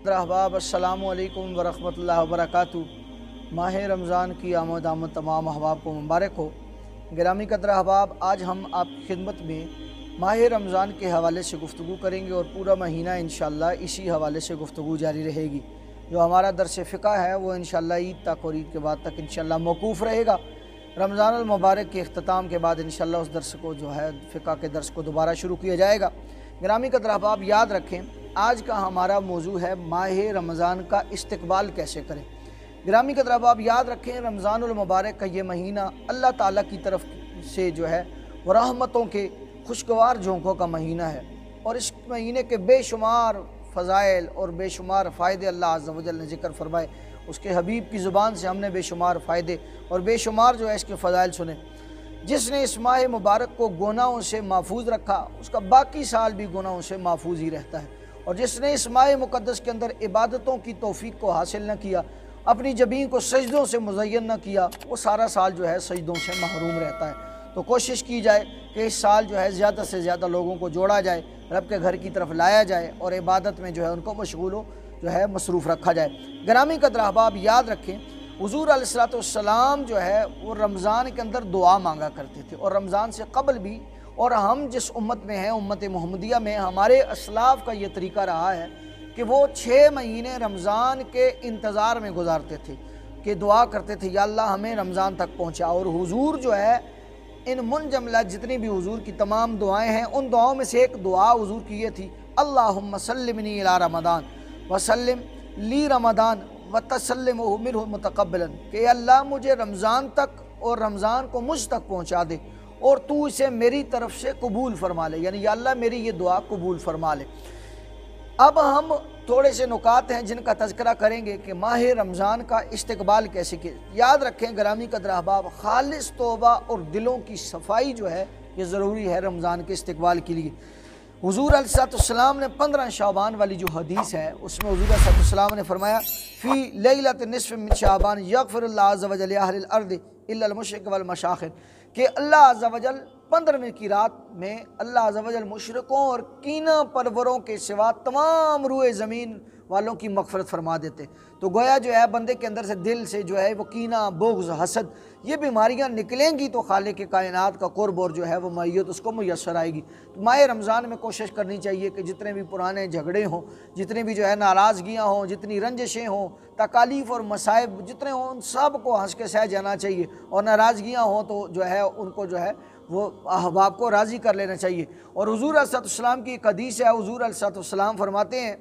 قدر احباب السلام علیکم ورحمۃ اللہ وبرکاتہ۔ ماہ رمضان کی آمد تمام احباب کو مبارک ہو۔ گرامی قدر احباب، آج ہم آپ کی خدمت میں ماہ رمضان کے حوالے سے گفتگو کریں گے اور پورا مہینہ انشاءاللہ اسی حوالے سے گفتگو جاری رہے گی۔ جو ہمارا درس فقہ ہے وہ انشاءاللہ عید تک اور عید کے بعد تک انشاءاللہ موقوف رہے گا۔ رمضان المبارک کے اختتام کے بعد انشاءاللہ اس درس کو جو ہے فقہ کے درس کو دوبارہ شروع کیا جائے گا۔ گرامی قدر احباب، یاد رکھیں آج کا ہمارا موضوع ہے ماہ رمضان کا استقبال کیسے کریں۔ گرامی قدر احباب، یاد رکھیں رمضان المبارک کا یہ مہینہ اللہ تعالیٰ کی طرف سے جو ہے وہ رحمتوں کے خوشگوار جھونکوں کا مہینہ ہے، اور اس مہینے کے بے شمار فضائل اور بے شمار فائدے اللہ عز و جل نے ذکر فرمائے۔ اس کے حبیب کی زبان سے ہم نے بے شمار فائدے اور بے شمار جو ہے اس کے فضائل سنے۔ جس نے اس ماہ مبارک کو گناہوں سے محفوظ رکھا اس کا باقی سال بھی گناہوں سے محفوظ ہی رہتا ہے، اور جس نے اس ماہ مقدس کے اندر عبادتوں کی توفیق کو حاصل نہ کیا، اپنی جبین کو سجدوں سے مزین نہ کیا، وہ سارا سال جو ہے سجدوں سے محروم رہتا ہے۔ تو کوشش کی جائے کہ اس سال جو ہے زیادہ سے زیادہ لوگوں کو جوڑا جائے، رب کے گھر کی طرف لایا جائے اور عبادت میں جو ہے ان کو مشغول جو ہے مصروف رکھا جائے۔ گرامی قدر احباب، یاد رکھیں حضور علیہ السلام جو ہے وہ رمضان کے اندر دعا مانگا کرتے تھے، اور رمضان سے قبل بھی، اور ہم جس امت میں ہیں امت محمدیہ میں ہمارے اسلاف کا یہ طریقہ رہا ہے کہ وہ 6 مہینے رمضان کے انتظار میں گزارتے تھے، کہ دعا کرتے تھے یا اللہ ہمیں رمضان تک پہنچا۔ اور حضور جو ہے ان منجملہ جتنی بھی حضور کی تمام دعائیں ہیں، ان دعاؤں میں سے ایک دعا حضور کی یہ تھی، اللہم سلمنی الی رمضان وسلم لی رمضان وتسلمہ منہ متقبلا، کہ اللہ مجھے رمضان تک اور رمضان کو مجھ تک پہنچا دے اور تو اسے میری طرف سے قبول فرما لے، یعنی یا اللہ میری یہ دعا قبول فرما لے۔ اب ہم تھوڑے سے نکات ہیں جن کا تذکرہ کریں گے کہ ماہ رمضان کا استقبال کیسے کیا۔ یاد رکھیں گرامی قدر احباب، خالص توبہ اور دلوں کی صفائی جو ہے یہ ضروری ہے رمضان کے استقبال کے لیے۔ حضور علیہ السلام نے 15 شعبان والی جو حدیث ہے اس میں حضور علیہ السلام نے فرمایا، فی لیلۃ نصف من شعبان یغفر اللہ عز و جل اہل الارض الا المشرق والمشاغل، کہ اللہ عز و جل 15ویں کی رات میں اللہ عز و جل مشرکوں اور کینہ پروروں کے سوا تمام روئے زمین والوں کی مغفرت فرما دیتے۔ تو گویا جو ہے بندے کے اندر سے دل سے جو ہے وہ کینہ، بغض، حسد، یہ بیماریاں نکلیں گی تو خالق کائنات کا قرب اور جو ہے وہ معیت اس کو میسر آئے گی۔ تو ماہ رمضان میں کوشش کرنی چاہیے کہ جتنے بھی پرانے جھگڑے ہوں، جتنے بھی جو ہے ناراضگیاں ہوں، جتنی رنجشیں ہوں، تکالیف اور مصائب جتنے ہوں، ان سب کو ہنس کے سہ جانا چاہیے، اور ناراضگیاں ہوں تو جو ہے ان کو جو ہے وہ احباب کو راضی کر لینا چاہیے۔ اور حضور علیہ السلام کی ایک حدیث ہے، حضور علیہ السلام فرماتے ہیں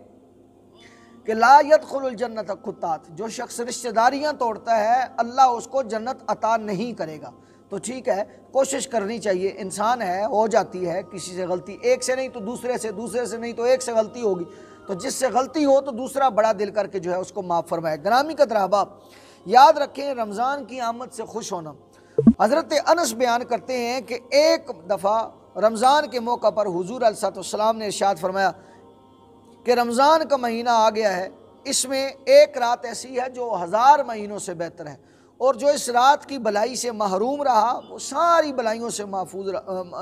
کہ لا يدخل الجنت قطات، جو شخص رشتہ داریاں توڑتا ہے اللہ اس کو جنت عطا نہیں کرے گا۔ تو ٹھیک ہے، کوشش کرنی چاہیے، انسان ہے، ہو جاتی ہے کسی سے غلطی، ایک سے نہیں تو دوسرے سے نہیں تو ایک سے غلطی ہوگی، تو جس سے غلطی ہو تو دوسرا بڑا دل کر کے جو ہے اس کو معاف فرمائے۔ گرامی قدر احباب، یاد رکھیں رمضان کی آمد سے خوش ہونا۔ حضرت انس بیان کرتے ہیں کہ ایک دفعہ رمضان کے موقع پر حضور علیہ السلام نے ارشاد فرمایا کہ رمضان کا مہینہ آ گیا ہے، اس میں ایک رات ایسی ہے جو 1000 مہینوں سے بہتر ہے، اور جو اس رات کی بھلائی سے محروم رہا وہ ساری بھلائیوں سے محفوظ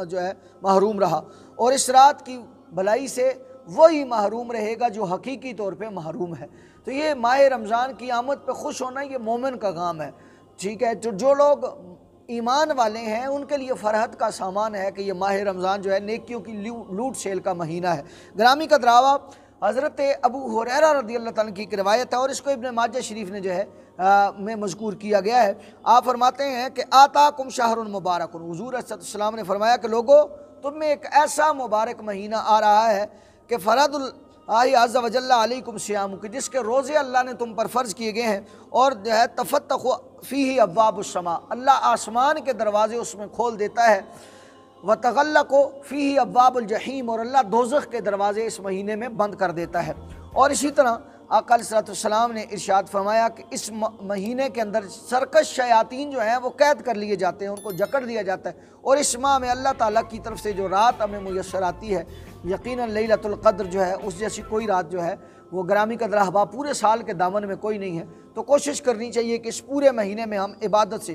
جو ہے محروم رہا، اور اس رات کی بھلائی سے وہی محروم رہے گا جو حقیقی طور پہ محروم ہے۔ تو یہ ماہ رمضان کی آمد پہ خوش ہونا یہ مومن کا کام ہے، ٹھیک ہے۔ جو لوگ ایمان والے ہیں ان کے لیے فرحت کا سامان ہے کہ یہ ماہ رمضان جو ہے نیکیوں کی لوٹ سیل کا مہینہ ہے۔ گرامی قدر احباب، حضرت ابو ہریرہ رضی اللہ تعالیٰ کی ایک روایت ہے، اور اس کو ابن ماجہ شریف نے جو ہے میں مذکور کیا گیا ہے۔ آپ فرماتے ہیں کہ آتاکم شہر مبارک، حضور علیہ السلام نے فرمایا کہ لوگو تم میں ایک ایسا مبارک مہینہ آ رہا ہے کہ فرض اللہ عز و جل علیکم صیام، کہ جس کے روزے اللہ نے تم پر فرض کیے گئے ہیں، اور جو ہے تفتح فیہ ابواب السماء، اللہ آسمان کے دروازے اس میں کھول دیتا ہے، وتغلق فیہ ابواب الجحیم، اور اللہ دوزخ کے دروازے اس مہینے میں بند کر دیتا ہے۔ اور اسی طرح آقا علیہ السلام نے ارشاد فرمایا کہ اس مہینے کے اندر سرکش شیاطین جو ہیں وہ قید کر لیے جاتے ہیں، ان کو جکڑ دیا جاتا ہے، اور اس ماہ میں اللہ تعالیٰ کی طرف سے جو رات ہمیں میسر آتی ہے، یقیناً لیلۃ القدر جو ہے اس جیسی کوئی رات جو ہے وہ گرامی قدر احباب پورے سال کے دامن میں کوئی نہیں ہے۔ تو کوشش کرنی چاہیے کہ اس پورے مہینے میں ہم عبادت سے